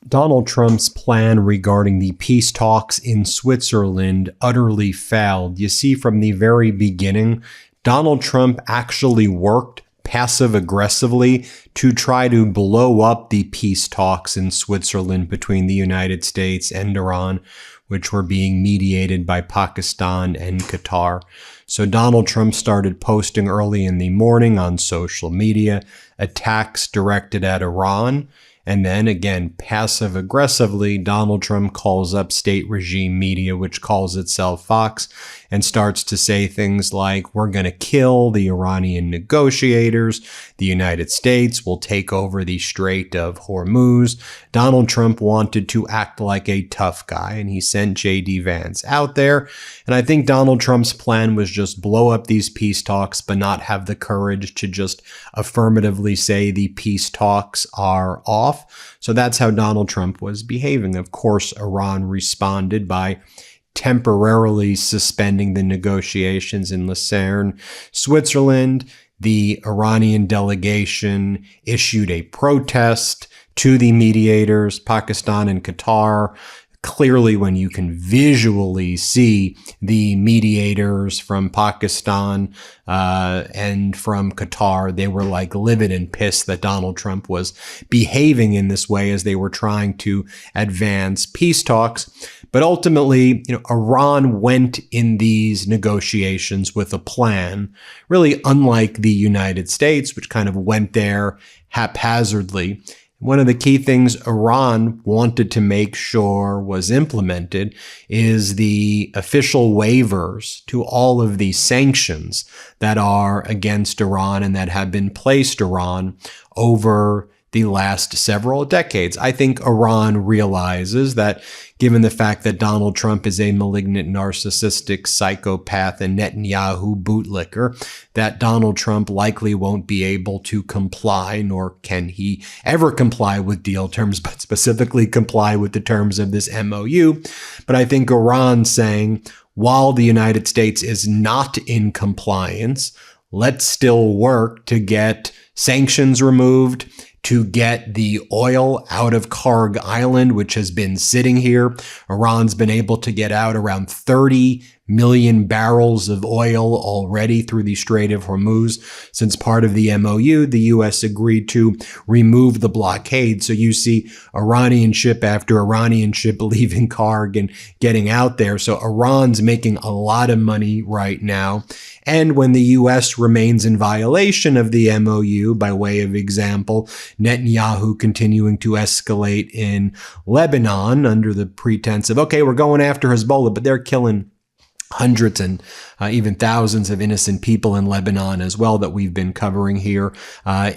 Donald Trump's plan regarding the peace talks in Switzerland utterly failed. You see, from the very beginning, Donald Trump actually worked passive-aggressively to try to blow up the peace talks in Switzerland between the United States and Iran, which were being mediated by Pakistan and Qatar. So Donald Trump started posting early in the morning on social media attacks directed at Iran. And then again, passive aggressively, Donald Trump calls up state regime media, which calls itself Fox, and starts to say things like, we're going to kill the Iranian negotiators. The United States will take over the Strait of Hormuz. Donald Trump wanted to act like a tough guy, and he sent J.D. Vance out there. And I think Donald Trump's plan was just blow up these peace talks, but not have the courage to just affirmatively say the peace talks are off. So that's how Donald Trump was behaving. Of course, Iran responded by temporarily suspending the negotiations in Lucerne, Switzerland. The Iranian delegation issued a protest to the mediators, Pakistan and Qatar. Clearly, when you can visually see the mediators from Pakistan and from Qatar, they were like livid and pissed that Donald Trump was behaving in this way as they were trying to advance peace talks. But ultimately, Iran went in these negotiations with a plan, really unlike the United States, which kind of went there haphazardly. One of the key things Iran wanted to make sure was implemented is the official waivers to all of the sanctions that are against Iran and that have been placed Iran over the last several decades. I think Iran realizes that given the fact that Donald Trump is a malignant, narcissistic psychopath and Netanyahu bootlicker, that Donald Trump likely won't be able to comply, nor can he ever comply with deal terms, but specifically comply with the terms of this MOU. But I think Iran's saying, while the United States is not in compliance, let's still work to get sanctions removed, to get the oil out of Karg Island, which has been sitting here. Iran's been able to get out around 30 million barrels of oil already through the Strait of Hormuz. Since part of the MOU, the U.S. agreed to remove the blockade. So you see Iranian ship after Iranian ship leaving Karg and getting out there. So Iran's making a lot of money right now. And when the U.S. remains in violation of the MOU, by way of example, Netanyahu continuing to escalate in Lebanon under the pretense of, okay, we're going after Hezbollah, but they're killing hundreds and even thousands of innocent people in Lebanon as well that we've been covering here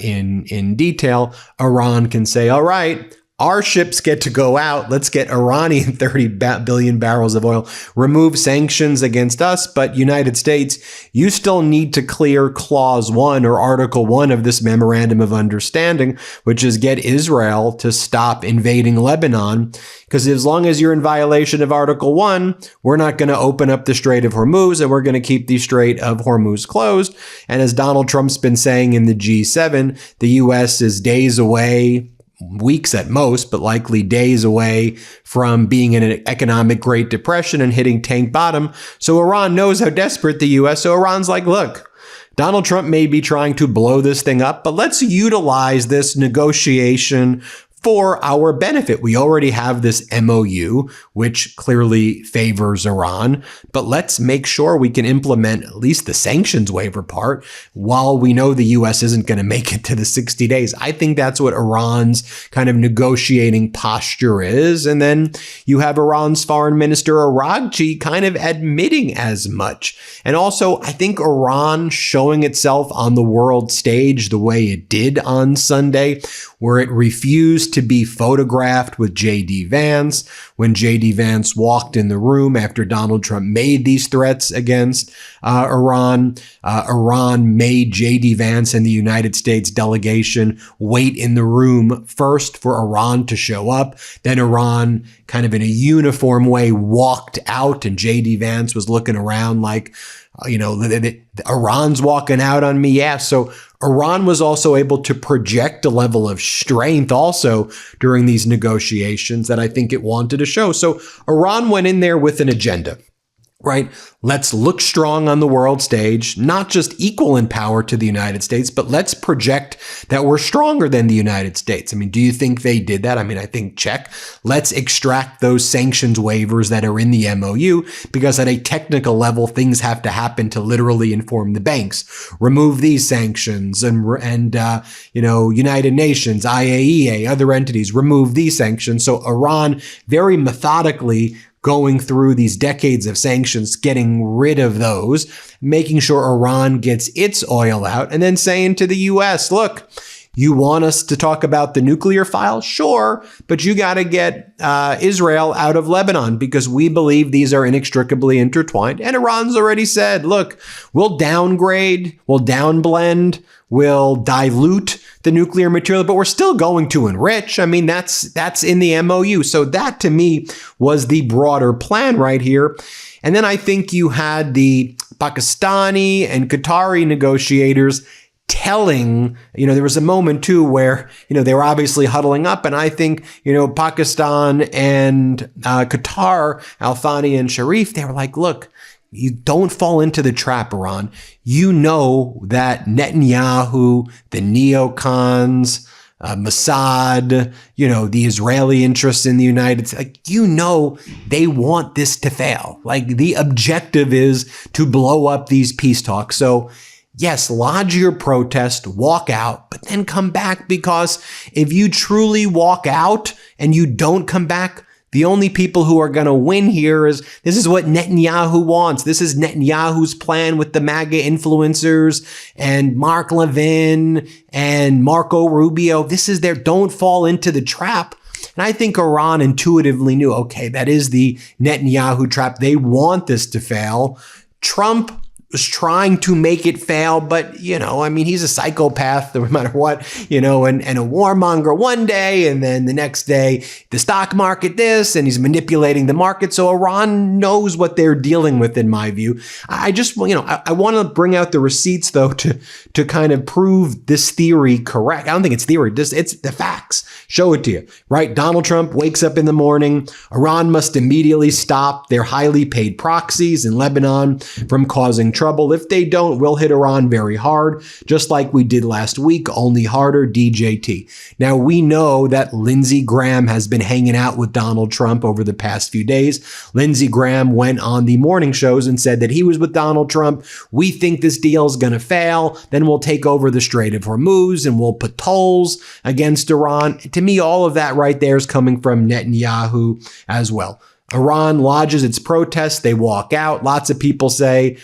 in detail. Iran can say, all right, our ships get to go out. Let's get Iranian 30 billion barrels of oil, remove sanctions against us. But United States, you still need to clear Clause 1 or Article 1 of this Memorandum of Understanding, which is get Israel to stop invading Lebanon. Because as long as you're in violation of Article 1, we're not going to open up the Strait of Hormuz, and we're going to keep the Strait of Hormuz closed. And as Donald Trump's been saying in the G7, the U.S. is days away, weeks at most, but likely days away from being in an economic Great Depression and hitting tank bottom. So Iran knows how desperate the U.S. So Iran's like, look, Donald Trump may be trying to blow this thing up, but let's utilize this negotiation for our benefit. We already have this MOU, which clearly favors Iran, but let's make sure we can implement at least the sanctions waiver part while we know the U.S. isn't going to make it to the 60 days. I think that's what Iran's kind of negotiating posture is. And then you have Iran's foreign minister, Araghchi, kind of admitting as much. And also, I think Iran showing itself on the world stage the way it did on Sunday, where it refused to be photographed with J.D. Vance. When J.D. Vance walked in the room after Donald Trump made these threats against Iran, Iran made J.D. Vance and the United States delegation wait in the room first for Iran to show up. Then Iran, kind of in a uniform way, walked out, and J.D. Vance was looking around like, Iran's walking out on me. Yeah. So Iran was also able to project a level of strength also during these negotiations that I think it wanted to show. So Iran went in there with an agenda. Right? Let's look strong on the world stage, not just equal in power to the United States, but let's project that we're stronger than the United States. I mean, do you think they did that? I mean, I think check. Let's extract those sanctions waivers that are in the MOU, because at a technical level, things have to happen to literally inform the banks. Remove these sanctions and United Nations, IAEA, other entities, remove these sanctions. So Iran very methodically going through these decades of sanctions, getting rid of those, making sure Iran gets its oil out, and then saying to the U.S., look, you want us to talk about the nuclear file? Sure, but you got to get Israel out of Lebanon, because we believe these are inextricably intertwined. And Iran's already said, look, we'll downgrade, we'll downblend, we'll dilute the nuclear material, but we're still going to enrich. I mean, that's in the MOU. So that to me was the broader plan right here. And then I think you had the Pakistani and Qatari negotiators telling, there was a moment too where, they were obviously huddling up. And I think, Pakistan and Qatar, Al Thani and Sharif, they were like, look, you don't fall into the trap, Iran. You know that Netanyahu, the neocons, Mossad, the Israeli interests in the United States, they want this to fail. Like, the objective is to blow up these peace talks. So yes, lodge your protest, walk out, but then come back, because if you truly walk out and you don't come back, the only people who are going to win here this is what Netanyahu wants. This is Netanyahu's plan with the MAGA influencers and Mark Levin and Marco Rubio. This is don't fall into the trap. And I think Iran intuitively knew, okay, that is the Netanyahu trap. They want this to fail. Trump was trying to make it fail, but, he's a psychopath no matter what, and a warmonger one day, and then the next day, the stock market this, and he's manipulating the market. So Iran knows what they're dealing with, in my view. I just, I want to bring out the receipts, though, to kind of prove this theory correct. I don't think it's theory, it's the facts. Show it to you, right? Donald Trump wakes up in the morning. Iran must immediately stop their highly paid proxies in Lebanon from causing trouble. If they don't, we'll hit Iran very hard, just like we did last week, only harder, DJT. Now, we know that Lindsey Graham has been hanging out with Donald Trump over the past few days. Lindsey Graham went on the morning shows and said that he was with Donald Trump. We think this deal is going to fail. Then we'll take over the Strait of Hormuz and we'll put tolls against Iran. To me, all of that right there is coming from Netanyahu as well. Iran lodges its protests. They walk out. Lots of people say,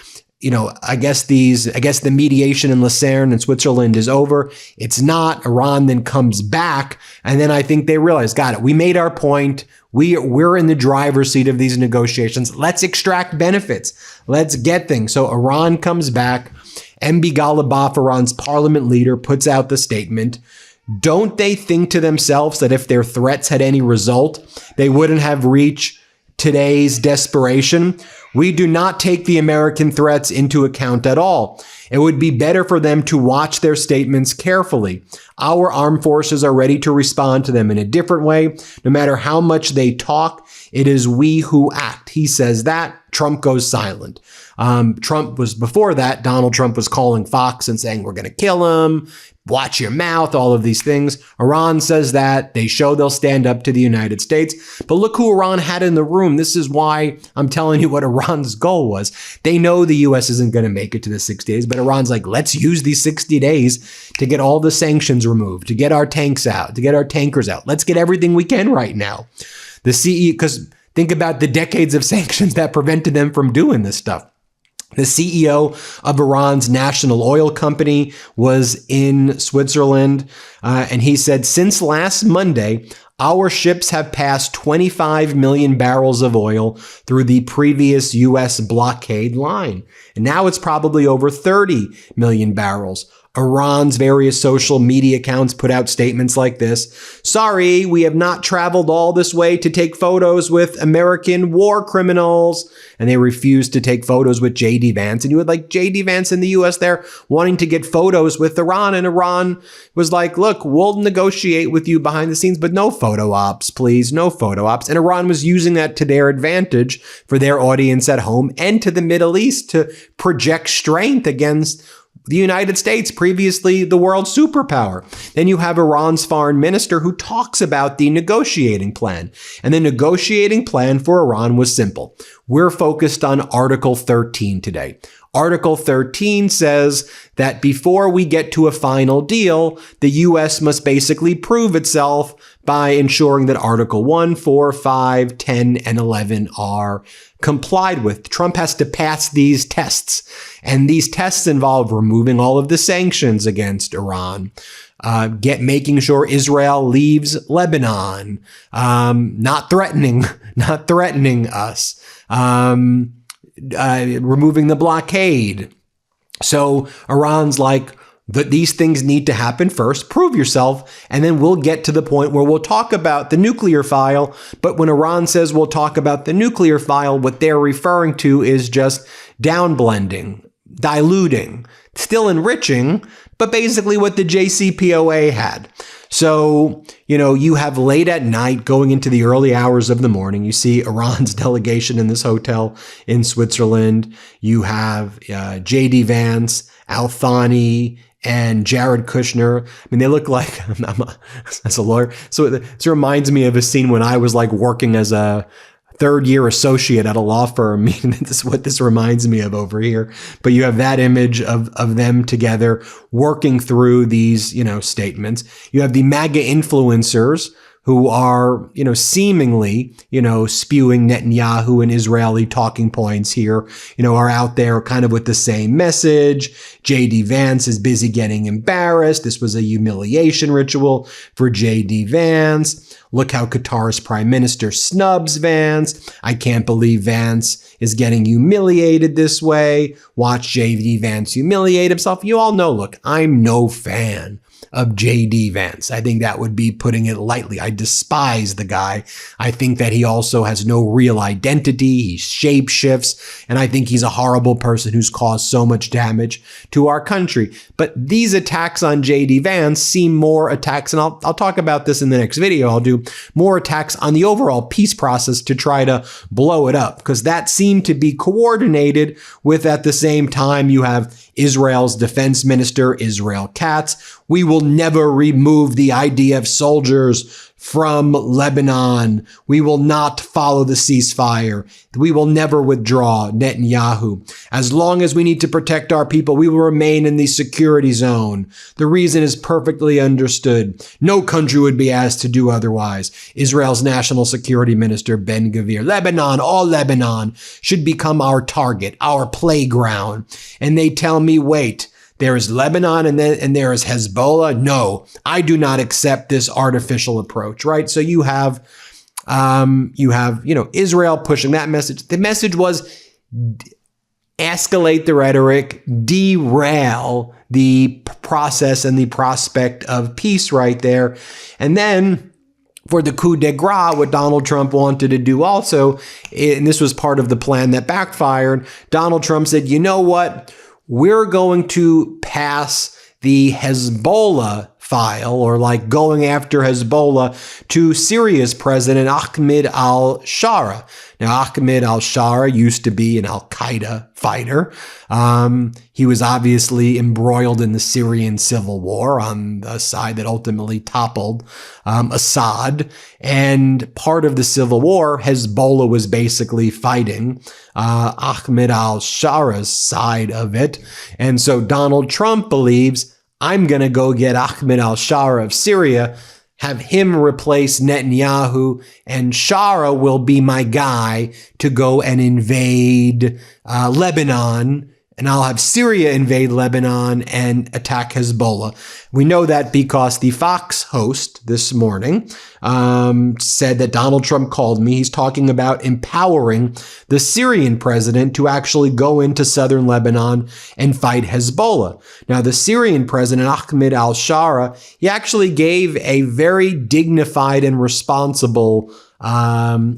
I guess the mediation in Lucerne in Switzerland is over. It's not. Iran then comes back. And then I think they realize, got it. We made our point. We're in the driver's seat of these negotiations. Let's extract benefits. Let's get things. So Iran comes back. MB Ghalibaf, Iran's parliament leader, puts out the statement. Don't they think to themselves that if their threats had any result, they wouldn't have reached today's desperation? We do not take the American threats into account at all. It would be better for them to watch their statements carefully. Our armed forces are ready to respond to them in a different way. No matter how much they talk, it is we who act. He says that. Trump goes silent. Trump was before that. Donald Trump was calling Fox and saying, we're going to kill him. Watch your mouth, all of these things. Iran says that. They show they'll stand up to the United States. But look who Iran had in the room. This is why I'm telling you what Iran's goal was. They know the U.S. isn't going to make it to the 60 days, but Iran's like, let's use these 60 days to get all the sanctions removed, to get our tanks out, to get our tankers out. Let's get everything we can right now. The CEO, because think about the decades of sanctions that prevented them from doing this stuff. The CEO of Iran's national oil company was in Switzerland, and he said, since last Monday, our ships have passed 25 million barrels of oil through the previous U.S. blockade line. And now it's probably over 30 million barrels. Iran's various social media accounts put out statements like this. Sorry, we have not traveled all this way to take photos with American war criminals. And they refused to take photos with J.D. Vance. And you had like J.D. Vance in the U.S. there wanting to get photos with Iran. And Iran was like, look, we'll negotiate with you behind the scenes, but no photo ops, please. No photo ops. And Iran was using that to their advantage for their audience at home and to the Middle East to project strength against the United States, previously the world superpower. Then you have Iran's foreign minister who talks about the negotiating plan. And the negotiating plan for Iran was simple. We're focused on Article 13 today. Article 13 says that before we get to a final deal, the U.S. must basically prove itself by ensuring that Article 1, 4, 5, 10, and 11 are complied with. Trump has to pass these tests. And these tests involve removing all of the sanctions against Iran, making sure Israel leaves Lebanon, not threatening us, removing the blockade. So Iran's like, these things need to happen first, prove yourself, and then we'll get to the point where we'll talk about the nuclear file. But when Iran says we'll talk about the nuclear file, what they're referring to is just downblending, diluting, still enriching, but basically what the JCPOA had. So, you have late at night going into the early hours of the morning. You see Iran's delegation in this hotel in Switzerland. You have J.D. Vance, Al-Thani, and Jared Kushner. I mean, they look like, as a lawyer. So this reminds me of a scene when I was like working as a third-year associate at a law firm. This is what this reminds me of over here. But you have that image of them together working through these, statements. You have the MAGA influencers who are, seemingly, spewing Netanyahu and Israeli talking points here, are out there kind of with the same message. J.D. Vance is busy getting embarrassed. This was a humiliation ritual for J.D. Vance. Look how Qatar's prime minister snubs Vance. I can't believe Vance is getting humiliated this way. Watch J.D. Vance humiliate himself. You all know, look, I'm no fan of J.D. Vance. I think that would be putting it lightly. I despise the guy. I think that he also has no real identity. He shapeshifts, and I think he's a horrible person who's caused so much damage to our country. But these attacks on J.D. Vance seem more attacks, and I'll talk about this in the next video. I'll do more attacks on the overall peace process to try to blow it up, because that seemed to be coordinated with, at the same time, you have Israel's defense minister, Israel Katz. We will never remove the idea of soldiers from Lebanon. We will not follow the ceasefire. We will never withdraw, Netanyahu. As long as we need to protect our people, we will remain in the security zone. The reason is perfectly understood. No country would be asked to do otherwise. Israel's national security minister, Ben Gvir. Lebanon, all Lebanon should become our target, our playground. And they tell me, wait, there is Lebanon and there is Hezbollah. No, I do not accept this artificial approach, right? So you have Israel pushing that message. The message was escalate the rhetoric, derail the process and the prospect of peace right there. And then for the coup de grace, what Donald Trump wanted to do also, and this was part of the plan that backfired, Donald Trump said, you know what? We're going to pass the Hezbollah file, or like going after Hezbollah, to Syria's president, Ahmed al-Shara. Now, Ahmed al-Shara used to be an al-Qaeda fighter. He was obviously embroiled in the Syrian civil war on the side that ultimately toppled Assad. And part of the civil war, Hezbollah was basically fighting Ahmed al-Shara's side of it. And so Donald Trump believes, I'm going to go get Ahmed al-Shara of Syria, have him replace Netanyahu, and Shara will be my guy to go and invade Lebanon and I'll have Syria invade Lebanon and attack Hezbollah. We know that because the Fox host this morning said that Donald Trump called me. He's talking about empowering the Syrian president to actually go into southern Lebanon and fight Hezbollah. Now, the Syrian president, Ahmed al-Shara, he actually gave a very dignified and responsible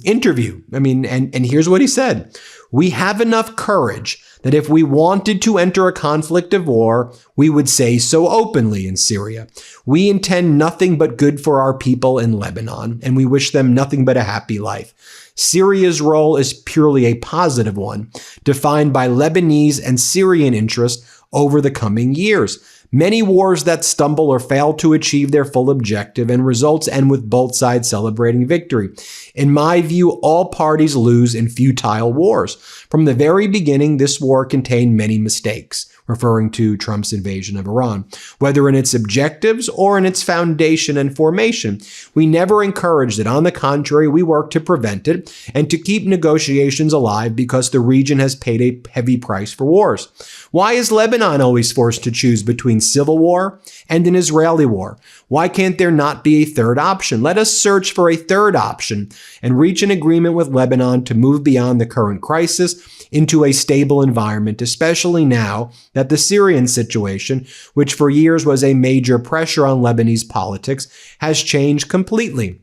interview. I mean, and here's what he said. We have enough courage that if we wanted to enter a conflict of war, we would say so openly in Syria. We intend nothing but good for our people in Lebanon, and we wish them nothing but a happy life. Syria's role is purely a positive one, defined by Lebanese and Syrian interests over the coming years. Many wars that stumble or fail to achieve their full objective and results end with both sides celebrating victory. In my view, all parties lose in futile wars. From the very beginning, this war contained many mistakes, referring to Trump's invasion of Iran, whether in its objectives or in its foundation and formation. We never encouraged it. On the contrary, we worked to prevent it and to keep negotiations alive because the region has paid a heavy price for wars. Why is Lebanon always forced to choose between civil war and an Israeli war? Why can't there not be a third option? Let us search for a third option and reach an agreement with Lebanon to move beyond the current crisis into a stable environment, especially now that the Syrian situation, which for years was a major pressure on Lebanese politics, has changed completely.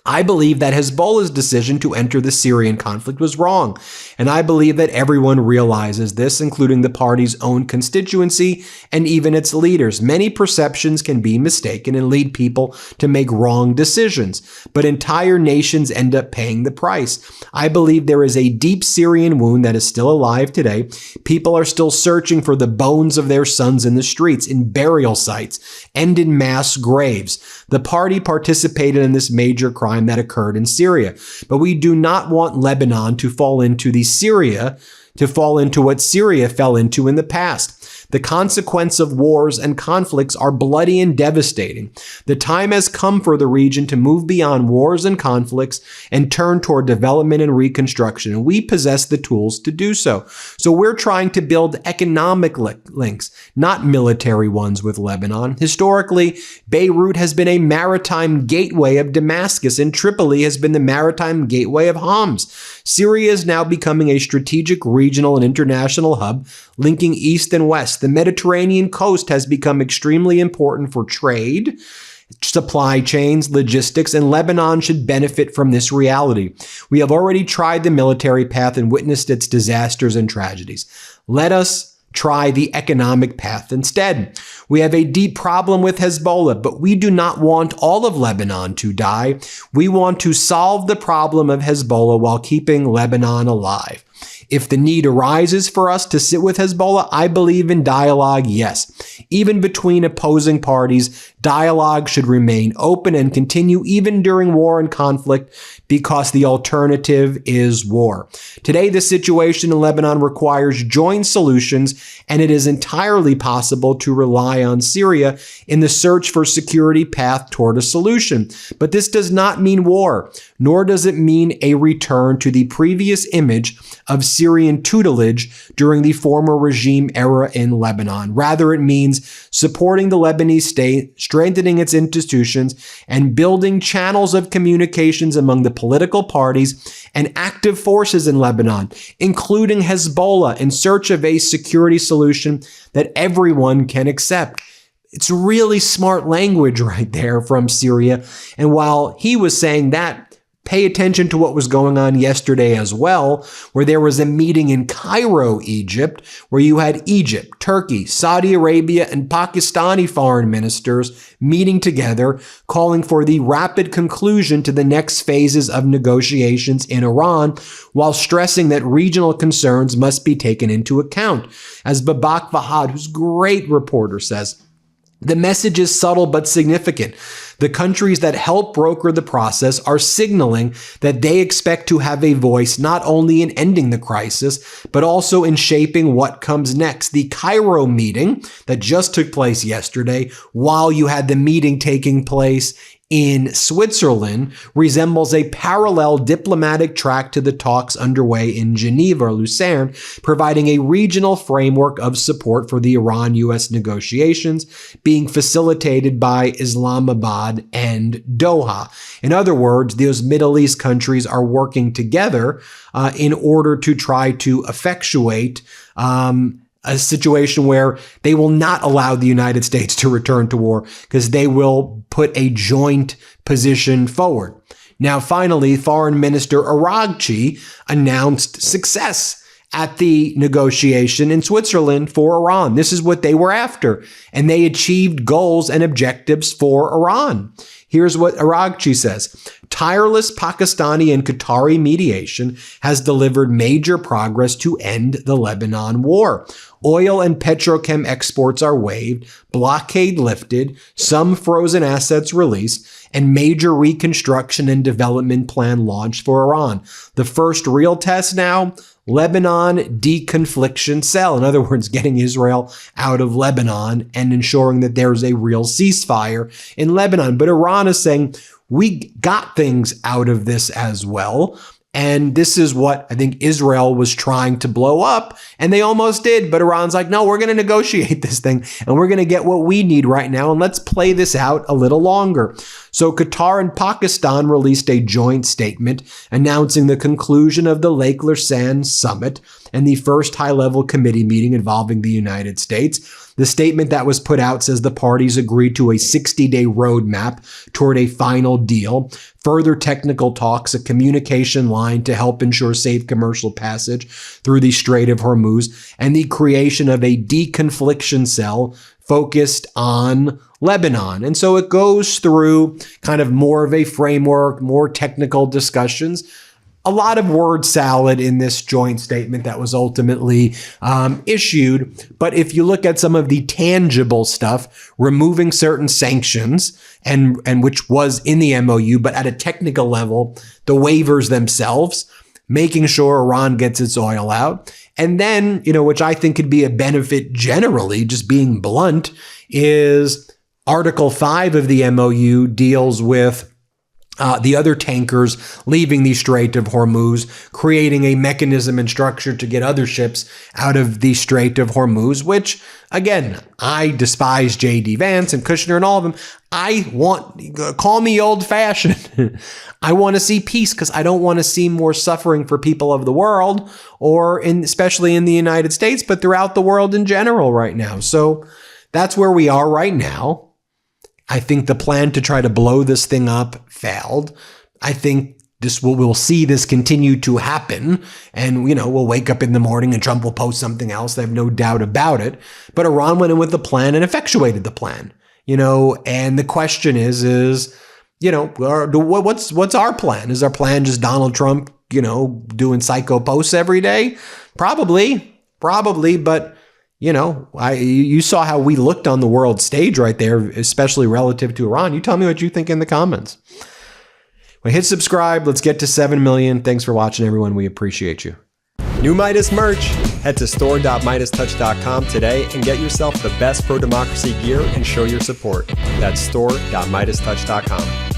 I believe that Hezbollah's decision to enter the Syrian conflict was wrong, and I believe that everyone realizes this, including the party's own constituency and even its leaders. Many perceptions can be mistaken and lead people to make wrong decisions, but entire nations end up paying the price. I believe there is a deep Syrian wound that is still alive today. People are still searching for the bones of their sons in the streets, in burial sites, and in mass graves. The party participated in this major crime that occurred in Syria. But we do not want Lebanon to fall into what Syria fell into in the past. The consequence of wars and conflicts are bloody and devastating. The time has come for the region to move beyond wars and conflicts and turn toward development and reconstruction, and we possess the tools to do so. So we're trying to build economic links, not military ones with Lebanon. Historically, Beirut has been a maritime gateway of Damascus, and Tripoli has been the maritime gateway of Homs. Syria is now becoming a strategic regional and international hub, linking east and west. The Mediterranean coast has become extremely important for trade, supply chains, logistics, and Lebanon should benefit from this reality. We have already tried the military path and witnessed its disasters and tragedies. Let us try the economic path instead. We have a deep problem with Hezbollah, but we do not want all of Lebanon to die. We want to solve the problem of Hezbollah while keeping Lebanon alive. If the need arises for us to sit with Hezbollah, I believe in dialogue, yes. Even between opposing parties, dialogue should remain open and continue even during war and conflict because the alternative is war. Today, the situation in Lebanon requires joint solutions, and it is entirely possible to rely on Syria in the search for security path toward a solution. But this does not mean war, nor does it mean a return to the previous image of Syrian tutelage during the former regime era in Lebanon. Rather, it means supporting the Lebanese state, strengthening its institutions, and building channels of communications among the political parties and active forces in Lebanon, including Hezbollah, in search of a security solution that everyone can accept. It's really smart language right there from Syria. And while he was saying that, pay attention to what was going on yesterday as well, where there was a meeting in Cairo, Egypt, where you had Egypt, Turkey, Saudi Arabia, and Pakistani foreign ministers meeting together, calling for the rapid conclusion to the next phases of negotiations in Iran, while stressing that regional concerns must be taken into account. As Babak Fahad, who's a great reporter, says, the message is subtle but significant. The countries that help broker the process are signaling that they expect to have a voice not only in ending the crisis, but also in shaping what comes next. The Cairo meeting that just took place yesterday, while you had the meeting taking place in Switzerland resembles a parallel diplomatic track to the talks underway in Geneva or Lucerne, providing a regional framework of support for the Iran-U.S. negotiations being facilitated by Islamabad and Doha. In other words, those Middle East countries are working together in order to try to effectuate a situation where they will not allow the United States to return to war because they will put a joint position forward. Now, finally, Foreign Minister Araghchi announced success at the negotiation in Switzerland for Iran. This is what they were after, and they achieved goals and objectives for Iran. Here's what Araghchi says. Tireless Pakistani and Qatari mediation has delivered major progress to end the Lebanon war. Oil and petrochem exports are waived, blockade lifted, some frozen assets released, and major reconstruction and development plan launched for Iran. The first real test now, Lebanon deconfliction cell. In other words, getting Israel out of Lebanon and ensuring that there's a real ceasefire in Lebanon. But Iran is saying, we got things out of this as well. And this is what I think Israel was trying to blow up, and they almost did. But Iran's like, no, we're going to negotiate this thing, and we're going to get what we need right now, and let's play this out a little longer. So Qatar and Pakistan released a joint statement announcing the conclusion of the Lake Larsan summit and the first high-level committee meeting involving the United States. The statement that was put out says the parties agreed to a 60-day roadmap toward a final deal, further technical talks, a communication line to help ensure safe commercial passage through the Strait of Hormuz, and the creation of a deconfliction cell focused on Lebanon. And so it goes through kind of more of a framework, more technical discussions. A lot of word salad in this joint statement that was ultimately issued. But if you look at some of the tangible stuff, removing certain sanctions, and which was in the MOU, but at a technical level, the waivers themselves, making sure Iran gets its oil out. And then, which I think could be a benefit generally, just being blunt, is Article 5 of the MOU deals with the other tankers leaving the Strait of Hormuz, creating a mechanism and structure to get other ships out of the Strait of Hormuz, which, again, I despise J.D. Vance and Kushner and all of them. Call me old-fashioned. I want to see peace because I don't want to see more suffering for people of the world, especially in the United States, but throughout the world in general right now. So that's where we are right now. I think the plan to try to blow this thing up failed. I think we'll see this continue to happen, and we'll wake up in the morning and Trump will post something else. I have no doubt about it. But Iran went in with the plan and effectuated the plan. And the question is what's our plan? Is our plan just Donald Trump, doing psycho posts every day? Probably, but. You saw how we looked on the world stage right there, especially relative to Iran. You tell me what you think in the comments. Well, hit subscribe. Let's get to 7 million. Thanks for watching, everyone. We appreciate you. New Meidas merch. Head to store.MeidasTouch.com today and get yourself the best pro-democracy gear and show your support. That's store.MeidasTouch.com.